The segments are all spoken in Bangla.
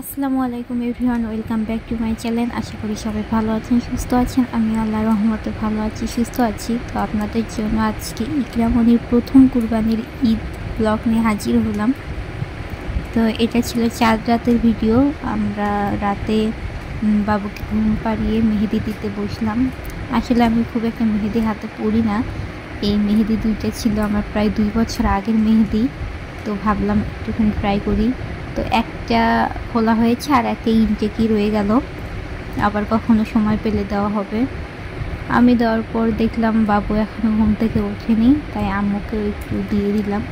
আসসালামু আলাইকুম everyone, welcome back to my channel. আশা করি সবাই ভালো আছেন, সুস্থ আছেন। আমি আল্লাহর রহমতে ভালো আছি, সুস্থ আছি। তো আপনাদের জন্য আজকে ইকরামনির প্রথম কুরবানির ঈদ ব্লগ নিয়ে হাজির হলাম। তো এটা ছিল 4 রাতের ভিডিও। আমরা রাতে বাবুকে ঘুম পাড়িয়ে মেহেদি দিতে বসলাম। আসলে আমি খুব একটা মেহেদি হাতে পড়ি না। এই মেহেদি দুইটা ছিল আমার প্রায় 2 বছর আগের মেহেদি। তো ভাবলাম একটুখানি ট্রাই করি। তো একটা খোলা হয়েছে আর একটা ইনটেকই রয়ে গেল, আবার কখনো সময় পেলে দেওয়া হবে। আমি দেওয়ার পর দেখলাম বাবু এখনও ঘুম থেকে ওঠেনি, তাই আম্মুকেও একটু দিয়ে দিলাম।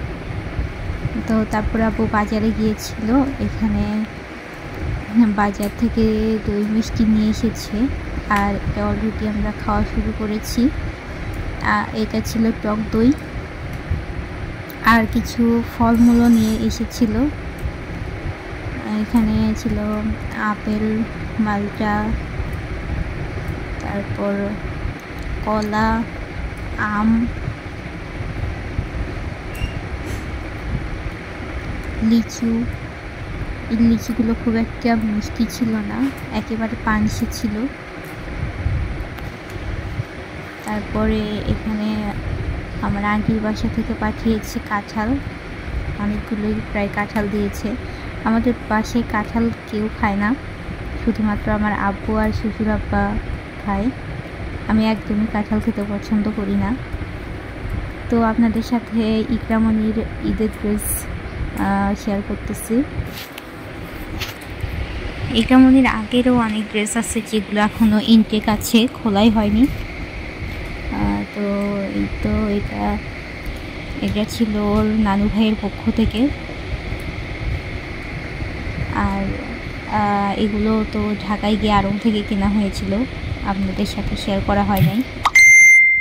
তো তারপর আব্বু বাজারে গিয়েছিল, এখানে বাজার থেকে দই মিষ্টি নিয়ে এসেছে, আর এটা অলরেডি আমরা খাওয়া শুরু করেছি। এটা ছিল টক দই, আর কিছু ফলমূলও নিয়ে এসেছিল। এখানে ছিল আপেল, মালটা, তারপর কলা, আম, লিচু। এই লিচুগুলো খুব একটা মিষ্টি ছিল না, একেবারে পানসে ছিল। তারপরে এখানে আমার আন্টির বাসা থেকে পাঠিয়েছে কাঁঠাল, অনেকগুলোই প্রায় কাঁঠাল দিয়েছে। আমাদের পাশে কাঁঠাল কেউ খায় না, শুধুমাত্র আমার আব্বু আর শ্বশুর আব্বা খায়। আমি একদমই কাঁঠাল খেতে পছন্দ করি না। তো আপনাদের সাথে ইকরামনির ঈদের ড্রেস শেয়ার করতেছি। ইকরামনির আগেরও অনেক ড্রেস আছে যেগুলো এখনও ইনটেক আছে, খোলাই হয়নি। তো এই তো এটা ছিল ওর নানু ভাইয়ের পক্ষ থেকে। আর এগুলো তো ঢাকায় গিয়ে আড়ং থেকে কেনা হয়েছিল, আপনাদের সাথে শেয়ার করা হয় নাই।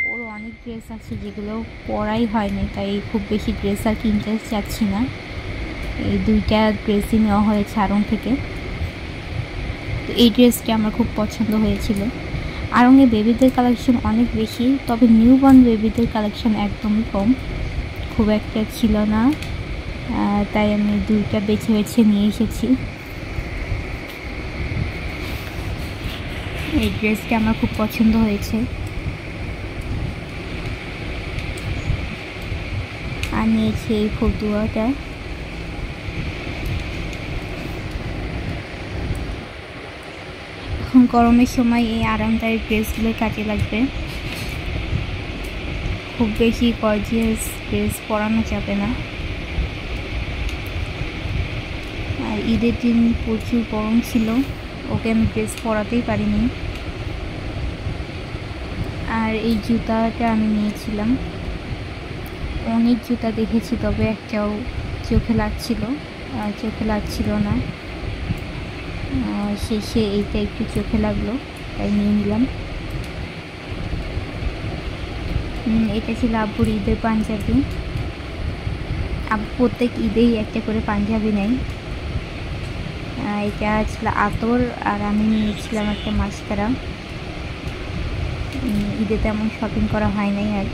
ওর অনেক ড্রেস আছে যেগুলো পরাই হয়নি, তাই খুব বেশি ড্রেস আর কিনতে চাচ্ছি না। এই 2টা ড্রেসই নেওয়া হয়েছে আড়ং থেকে। তো এই ড্রেসটা আমার খুব পছন্দ হয়েছিল। আড়ংয়ে বেবিদের কালেকশন অনেক বেশি, তবে নিউবর্ন বেবিদের কালেকশন একদমই কম, খুব একটা ছিল না। তাই আমি 2টা বেছে বেছে নিয়ে এসেছি। এই ড্রেসটা আমার খুব পছন্দ হয়েছে। আর নিয়েছি এই ফতুয়াটা। এখন গরমের সময় এই আরামদায়ক ড্রেসগুলো কাজে লাগবে। খুব বেশি গর্জিয়াস ড্রেস পরানো যাবে না। আর ঈদের দিন প্রচুর গরম ছিল, ওকে আমি ড্রেস পরাতেই পারিনি। আর এই জুতাটা আমি নিয়েছিলাম। অনেক জুতা দেখেছি, তবে একটাও চোখে লাগছিল না। শেষে এইটা একটু চোখে লাগলো, তাই নিয়ে নিলাম। এটা ছিল আব্বুর ঈদের পাঞ্জাবি। আব্বু প্রত্যেক ঈদেই একটা করে পাঞ্জাবি নেয়। এটা ছিল আতর, আর আমি নিয়েছিলাম একটা মাস্কারা। ঈদে তেমন শপিং করা হয় নাই। আর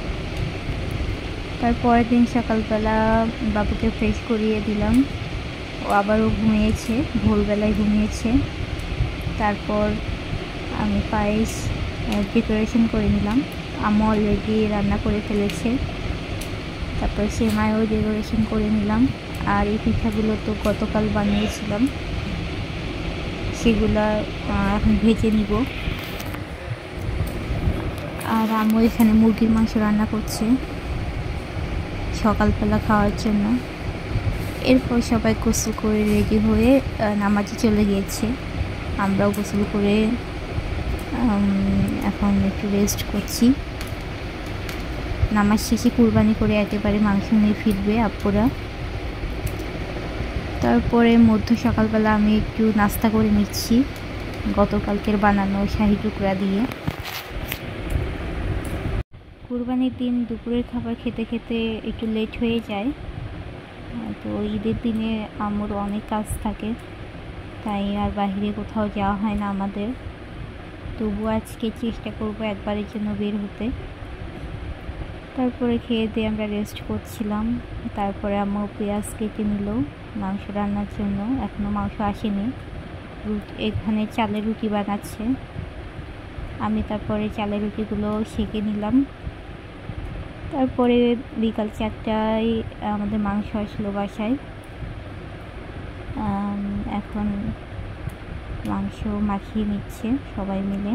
তারপরের দিন সকালবেলা বাবুকে ফ্রেশ করিয়ে দিলাম, ও আবারও ঘুমিয়েছে, ভোরবেলায় ঘুমিয়েছে। তারপর আমি পায়েস প্রিপারেশন করে নিলাম। আম্মু অলরেডি রান্না করে ফেলেছে। তারপর সেমাইও ডেকোরেশন করে নিলাম। আর এই পিঠাগুলো তো গতকাল বানিয়েছিলাম, সেগুলো এখন ভেজে নিব। আর আম্মু এখানে মুরগির মাংস রান্না করছে সকালবেলা খাওয়ার জন্য। এরপর সবাই গোসল করে রেডি হয়ে নামাজে চলে গিয়েছে। আমরাও গোসল করে এখন একটু রেস্ট করছি। নামাজ শেষে কুরবানি করে একেবারে মাংস নিয়ে ফিরবে আপুরা। তারপরে সকালবেলা আমি একটু নাস্তা করে নিচ্ছি গতকালকের বানানো শাহী টুকরা দিয়ে। কুরবানির দিন দুপুরের খাবার খেতে খেতে একটু লেট হয়ে যায়। তো ঈদের দিনে আমার অনেক কাজ থাকে, তাই আর বাইরে কোথাও যাওয়া হয় না আমাদের। তবু আজকে চেষ্টা করব একবারের জন্য বের হতে। তারপরে খেয়ে দিয়ে আমরা রেস্ট করছিলাম। তারপরে আম্মু পেঁয়াজ কেটে নিল মাংস রান্নার জন্য, এখনও মাংস আসেনি। এখানে চালের রুটি বানাচ্ছে। আমি তারপরে চালের রুটিগুলো সেঁকে নিলাম। তারপরে বিকাল 4টায় আমাদের মাংস আসলো বাসায়। এখন মাংস মাখিয়ে নিচ্ছে সবাই মিলে,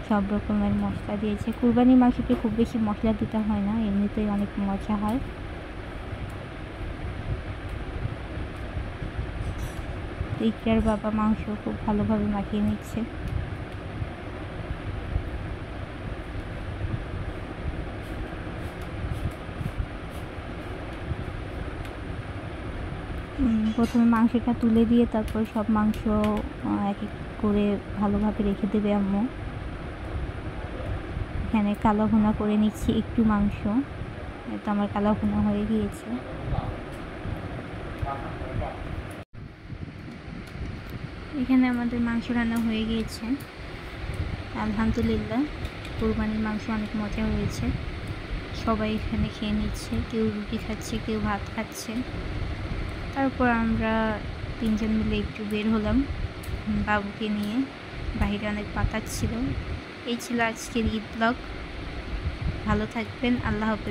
সব রকমের মশলা দিয়েছে। কুরবানির মাংসতে খুব বেশি মশলা দিতে হয় না, এমনিতেই অনেক মজা হয়। ইকরার বাবা মাংস খুব ভালোভাবে মাখিয়ে নিচ্ছে। প্রথমে মাংসটা তুলে দিয়ে তারপর সব মাংস এক এক করে ভালোভাবে রেখে দেবে আম্মু। এখানে কালো ভুনা করে নিচ্ছি একটু মাংস, তো আমার কালো ভুনা হয়ে গিয়েছে। এখানে আমাদের মাংস রান্না হয়ে গিয়েছে আলহামদুলিল্লাহ। কুরবানির মাংস অনেক মজা হয়েছে। সবাই এখানে খেয়ে নিচ্ছে, কেউ রুটি খাচ্ছে, কেউ ভাত খাচ্ছে। তারপর আমরা 3 জন মিলে একটু বের হলাম বাবুকে নিয়ে, বাইরে অনেক বাতাস ছিল। এই ছিল আজকের ঈদ ব্লগ। ভালো থাকবেন, আল্লাহ হাফেজ।